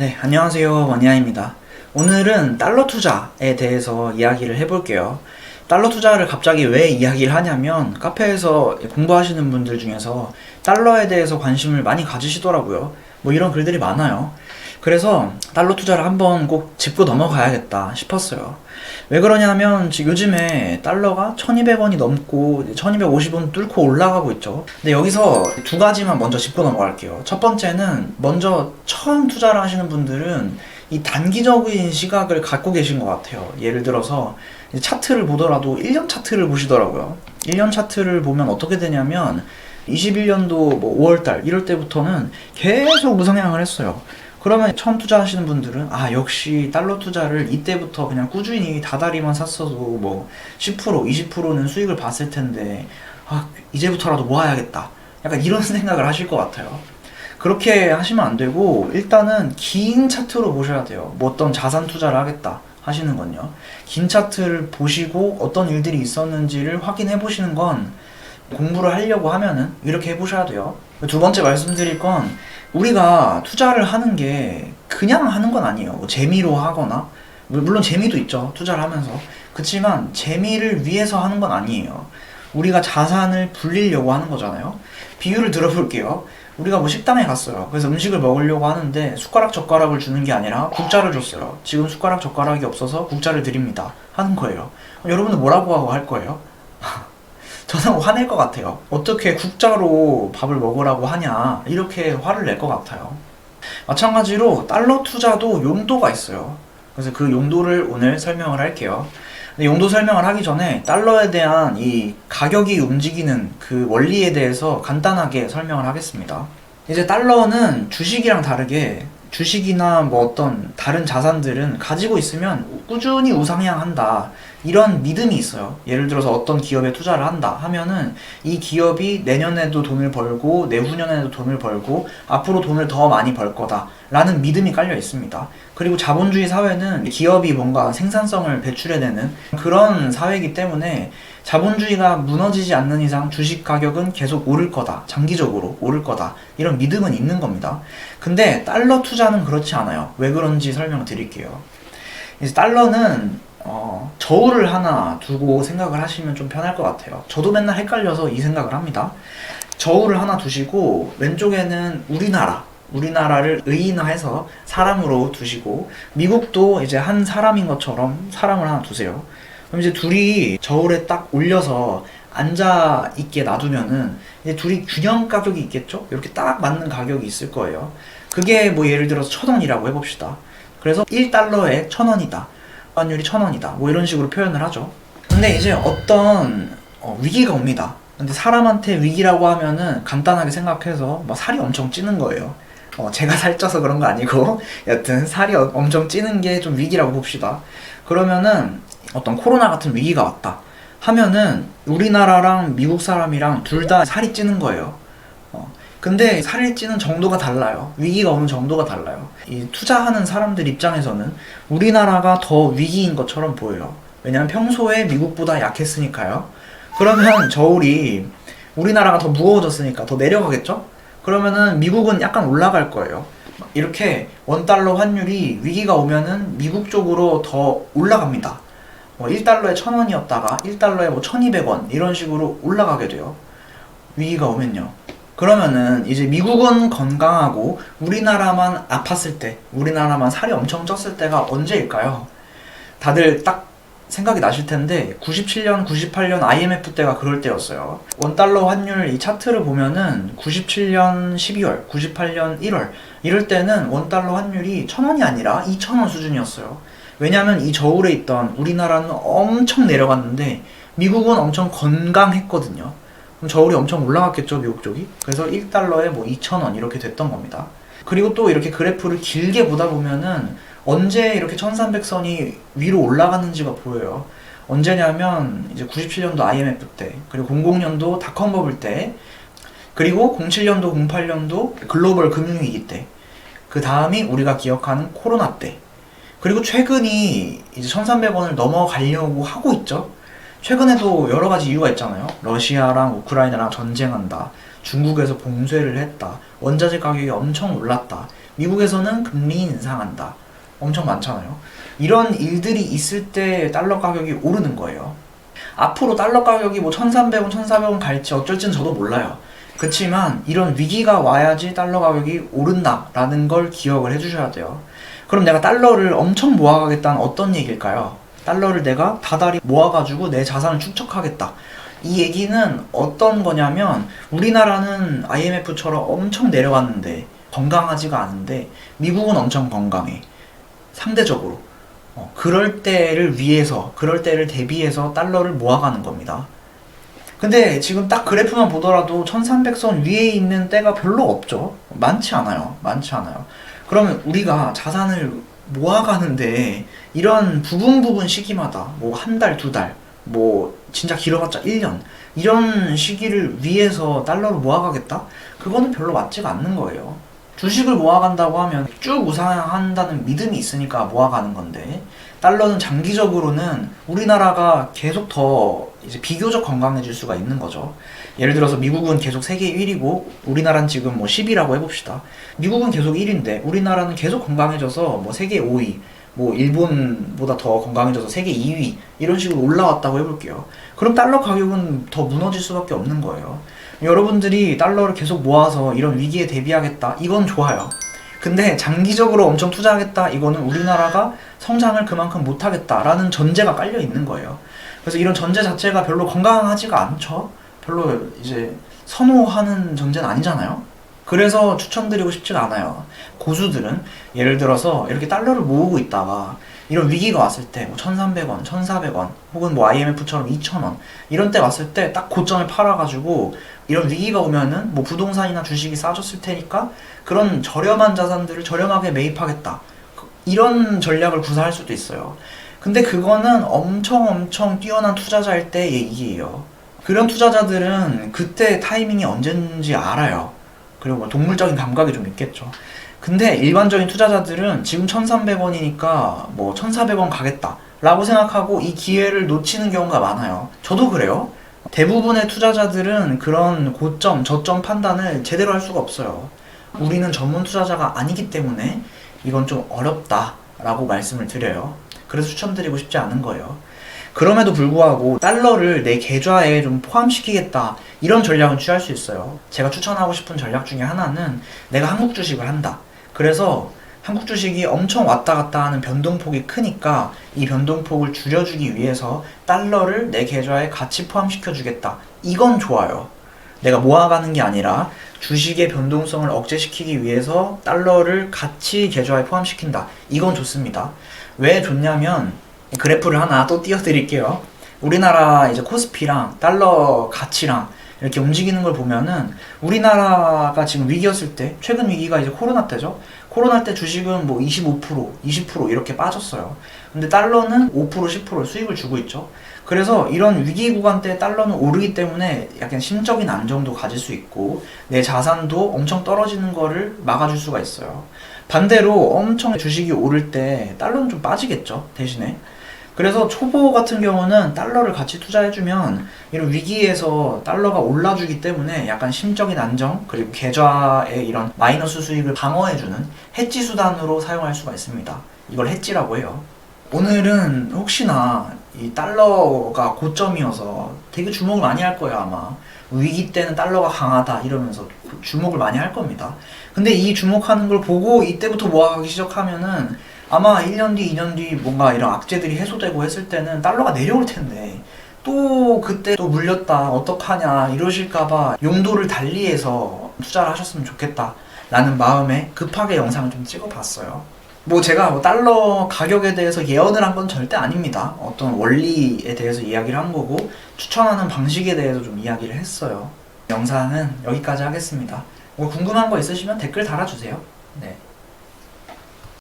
네, 안녕하세요. 원야입니다. 오늘은 달러 투자에 대해서 이야기를 해볼게요. 달러 투자를 갑자기 왜 이야기를 하냐면 카페에서 공부하시는 분들 중에서 달러에 대해서 관심을 많이 가지시더라고요. 뭐 이런 글들이 많아요. 그래서 달러 투자를 한번 꼭 짚고 넘어가야겠다 싶었어요. 왜 그러냐면 지금 요즘에 달러가 1200원이 넘고 1250원 뚫고 올라가고 있죠. 근데 여기서 두 가지만 먼저 짚고 넘어갈게요. 첫 번째는 먼저 처음 투자를 하시는 분들은 이 단기적인 시각을 갖고 계신 것 같아요. 예를 들어서 차트를 보더라도 1년 차트를 보시더라고요. 1년 차트를 보면 어떻게 되냐면 21년도 뭐 5월달 이럴 때부터는 계속 우상향을 했어요. 그러면 처음 투자하시는 분들은 역시 달러 투자를 이때부터 그냥 꾸준히 다달이만 샀어도 뭐 10% 20%는 수익을 봤을 텐데 이제부터라도 모아야겠다, 약간 이런 생각을 하실 것 같아요. 그렇게 하시면 안 되고 일단은 긴 차트로 보셔야 돼요. 뭐 어떤 자산 투자를 하겠다 하시는 건요, 긴 차트를 보시고 어떤 일들이 있었는지를 확인해 보시는 건, 공부를 하려고 하면은 이렇게 해보셔야 돼요. 두 번째 말씀드릴 건, 우리가 투자를 하는 게 그냥 하는 건 아니에요. 뭐 재미로 하거나, 물론 재미도 있죠, 투자를 하면서. 그치만 재미를 위해서 하는 건 아니에요. 우리가 자산을 불리려고 하는 거잖아요. 비유를 들어볼게요. 우리가 뭐 식당에 갔어요. 그래서 음식을 먹으려고 하는데 숟가락 젓가락을 주는 게 아니라 국자를 줬어요. 지금 숟가락 젓가락이 없어서 국자를 드립니다 하는 거예요. 여러분은 뭐라고 하고 할 거예요? 저는 화낼 것 같아요. 어떻게 국자로 밥을 먹으라고 하냐, 이렇게 화를 낼 것 같아요. 마찬가지로 달러 투자도 용도가 있어요. 그래서 그 용도를 오늘 설명을 할게요. 근데 용도 설명을 하기 전에 달러에 대한 이 가격이 움직이는 그 원리에 대해서 간단하게 설명을 하겠습니다. 이제 달러는 주식이랑 다르게, 주식이나 뭐 어떤 다른 자산들은 가지고 있으면 꾸준히 우상향한다, 이런 믿음이 있어요. 예를 들어서 어떤 기업에 투자를 한다 하면은 이 기업이 내년에도 돈을 벌고 내후년에도 돈을 벌고 앞으로 돈을 더 많이 벌 거다 라는 믿음이 깔려 있습니다. 그리고 자본주의 사회는 기업이 뭔가 생산성을 배출해내는 그런 사회이기 때문에 자본주의가 무너지지 않는 이상 주식 가격은 계속 오를 거다, 장기적으로 오를 거다, 이런 믿음은 있는 겁니다. 근데 달러 투자는 그렇지 않아요. 왜 그런지 설명드릴게요. 이제 달러는 저울을 하나 두고 생각을 하시면 좀 편할 것 같아요. 저도 맨날 헷갈려서 이 생각을 합니다. 저울을 하나 두시고 왼쪽에는 우리나라를 의인화해서 사람으로 두시고, 미국도 이제 한 사람인 것처럼 사람을 하나 두세요. 그럼 이제 둘이 저울에 딱 올려서 앉아 있게 놔두면은 이제 둘이 균형 가격이 있겠죠? 이렇게 딱 맞는 가격이 있을 거예요. 그게 뭐 예를 들어서 1,000원이라고 해봅시다. 그래서 1달러에 1,000원이다, 환율이 1,000원이다, 뭐 이런 식으로 표현을 하죠. 근데 이제 어떤 위기가 옵니다. 근데 사람한테 위기라고 하면은 간단하게 생각해서 뭐 살이 엄청 찌는 거예요. 제가 살쪄서 그런 거 아니고 여튼 살이 엄청 찌는 게 좀 위기라고 봅시다. 그러면은 어떤 코로나 같은 위기가 왔다 하면은 우리나라랑 미국 사람이랑 둘 다 살이 찌는 거예요. 근데 살이 찌는 정도가 달라요. 위기가 오는 정도가 달라요. 이 투자하는 사람들 입장에서는 우리나라가 더 위기인 것처럼 보여요. 왜냐면 평소에 미국보다 약했으니까요. 그러면 저울이 우리나라가 더 무거워졌으니까 더 내려가겠죠? 그러면은 미국은 약간 올라갈 거예요. 이렇게 원달러 환율이 위기가 오면은 미국 쪽으로 더 올라갑니다. 1달러에 1,000원이었다가 1달러에 뭐 1,200원 이런 식으로 올라가게 돼요. 위기가 오면요. 그러면은 이제 미국은 건강하고 우리나라만 아팠을 때, 우리나라만 살이 엄청 쪘을 때가 언제일까요? 다들 딱 생각이 나실 텐데 97년, 98년 IMF 때가 그럴 때였어요. 원달러 환율 이 차트를 보면은 97년 12월, 98년 1월 이럴 때는 원달러 환율이 1,000원이 아니라 2,000원 수준이었어요. 왜냐면 이 저울에 있던 우리나라는 엄청 내려갔는데 미국은 엄청 건강했거든요. 그럼 저울이 엄청 올라갔겠죠, 미국 쪽이? 그래서 1달러에 뭐 2,000원 이렇게 됐던 겁니다. 그리고 또 이렇게 그래프를 길게 보다 보면은 언제 이렇게 1300선이 위로 올라갔는지가 보여요. 언제냐면 이제 97년도 IMF 때, 그리고 00년도 닷컴 버블 때, 그리고 07년도 08년도 글로벌 금융위기 때, 그 다음이 우리가 기억하는 코로나 때, 그리고 최근이 이제 1300원을 넘어가려고 하고 있죠. 최근에도 여러 가지 이유가 있잖아요. 러시아랑 우크라이나랑 전쟁한다, 중국에서 봉쇄를 했다, 원자재 가격이 엄청 올랐다, 미국에서는 금리 인상한다. 엄청 많잖아요. 이런 일들이 있을 때 달러 가격이 오르는 거예요. 앞으로 달러 가격이 뭐 1,300원, 1,400원 갈지 어쩔지는 저도 몰라요. 그렇지만 이런 위기가 와야지 달러 가격이 오른다라는 걸 기억을 해주셔야 돼요. 그럼 내가 달러를 엄청 모아가겠다는 어떤 얘기일까요? 달러를 내가 다달이 모아가지고 내 자산을 축적하겠다. 이 얘기는 어떤 거냐면 우리나라는 IMF처럼 엄청 내려갔는데 건강하지가 않은데 미국은 엄청 건강해. 상대적으로. 그럴 때를 위해서, 그럴 때를 대비해서 달러를 모아가는 겁니다. 근데 지금 딱 그래프만 보더라도 1300선 위에 있는 때가 별로 없죠. 많지 않아요. 많지 않아요. 그러면 우리가 자산을 모아가는데 이런 부분 시기마다 뭐 한 달, 두 달, 뭐 진짜 길어봤자 1년 이런 시기를 위해서 달러를 모아가겠다? 그거는 별로 맞지가 않는 거예요. 주식을 모아간다고 하면 쭉 우상한다는 믿음이 있으니까 모아가는 건데 달러는 장기적으로는 우리나라가 계속 더 이제 비교적 건강해질 수가 있는 거죠. 예를 들어서 미국은 계속 세계 1위고 우리나라는 지금 뭐 10위라고 해봅시다. 미국은 계속 1위인데 우리나라는 계속 건강해져서 뭐 세계 5위, 뭐 일본보다 더 건강해져서 세계 2위 이런 식으로 올라왔다고 해볼게요. 그럼 달러 가격은 더 무너질 수밖에 없는 거예요. 여러분들이 달러를 계속 모아서 이런 위기에 대비하겠다 이건 좋아요. 근데 장기적으로 엄청 투자하겠다 이거는 우리나라가 성장을 그만큼 못하겠다라는 전제가 깔려 있는 거예요. 그래서 이런 전제 자체가 별로 건강하지가 않죠. 별로 이제 선호하는 전제는 아니잖아요. 그래서 추천드리고 싶지가 않아요. 고수들은 예를 들어서 이렇게 달러를 모으고 있다가 이런 위기가 왔을 때 뭐 1,300원, 1,400원 혹은 뭐 IMF처럼 2,000원 이런 때 왔을 때 딱 고점을 팔아가지고 이런 위기가 오면은 뭐 부동산이나 주식이 싸졌을 테니까 그런 저렴한 자산들을 저렴하게 매입하겠다. 이런 전략을 구사할 수도 있어요. 근데 그거는 엄청 뛰어난 투자자일 때 얘기예요. 그런 투자자들은 그때 타이밍이 언제인지 알아요. 그리고 뭐 동물적인 감각이 좀 있겠죠. 근데 일반적인 투자자들은 지금 1,300원이니까 뭐 1,400원 가겠다 라고 생각하고 이 기회를 놓치는 경우가 많아요. 저도 그래요. 대부분의 투자자들은 그런 고점, 저점 판단을 제대로 할 수가 없어요. 우리는 전문 투자자가 아니기 때문에 이건 좀 어렵다 라고 말씀을 드려요. 그래서 추천드리고 싶지 않은 거예요. 그럼에도 불구하고 달러를 내 계좌에 좀 포함시키겠다 이런 전략은 취할 수 있어요. 제가 추천하고 싶은 전략 중에 하나는 내가 한국 주식을 한다. 그래서 한국 주식이 엄청 왔다 갔다 하는 변동폭이 크니까 이 변동폭을 줄여주기 위해서 달러를 내 계좌에 같이 포함시켜 주겠다. 이건 좋아요. 내가 모아가는 게 아니라 주식의 변동성을 억제시키기 위해서 달러를 같이 계좌에 포함시킨다. 이건 좋습니다. 왜 좋냐면 그래프를 하나 또 띄워드릴게요. 우리나라 이제 코스피랑 달러 가치랑 이렇게 움직이는 걸 보면은 우리나라가 지금 위기였을 때 최근 위기가 이제 코로나 때죠. 코로나 때 주식은 뭐 25%, 20% 이렇게 빠졌어요. 근데 달러는 5%, 10% 수익을 주고 있죠. 그래서 이런 위기 구간 때 달러는 오르기 때문에 약간 심적인 안정도 가질 수 있고 내 자산도 엄청 떨어지는 거를 막아줄 수가 있어요. 반대로 엄청 주식이 오를 때 달러는 좀 빠지겠죠, 대신에. 그래서 초보 같은 경우는 달러를 같이 투자해주면 이런 위기에서 달러가 올라주기 때문에 약간 심적인 안정 그리고 계좌의 이런 마이너스 수익을 방어해주는 해지 수단으로 사용할 수가 있습니다. 이걸 해지라고 해요. 오늘은 혹시나 이 달러가 고점이어서 되게 주목을 많이 할 거예요 아마. 위기 때는 달러가 강하다 이러면서 주목을 많이 할 겁니다. 근데 이 주목하는 걸 보고 이때부터 모아가기 시작하면은 아마 1년 뒤, 2년 뒤 뭔가 이런 악재들이 해소되고 했을 때는 달러가 내려올 텐데 또 그때 또 물렸다 어떡하냐 이러실까봐 용도를 달리해서 투자를 하셨으면 좋겠다 라는 마음에 급하게 영상을 좀 찍어봤어요. 뭐 제가 뭐 달러 가격에 대해서 예언을 한 건 절대 아닙니다. 어떤 원리에 대해서 이야기를 한 거고 추천하는 방식에 대해서 좀 이야기를 했어요. 영상은 여기까지 하겠습니다. 뭐 궁금한 거 있으시면 댓글 달아주세요. 네.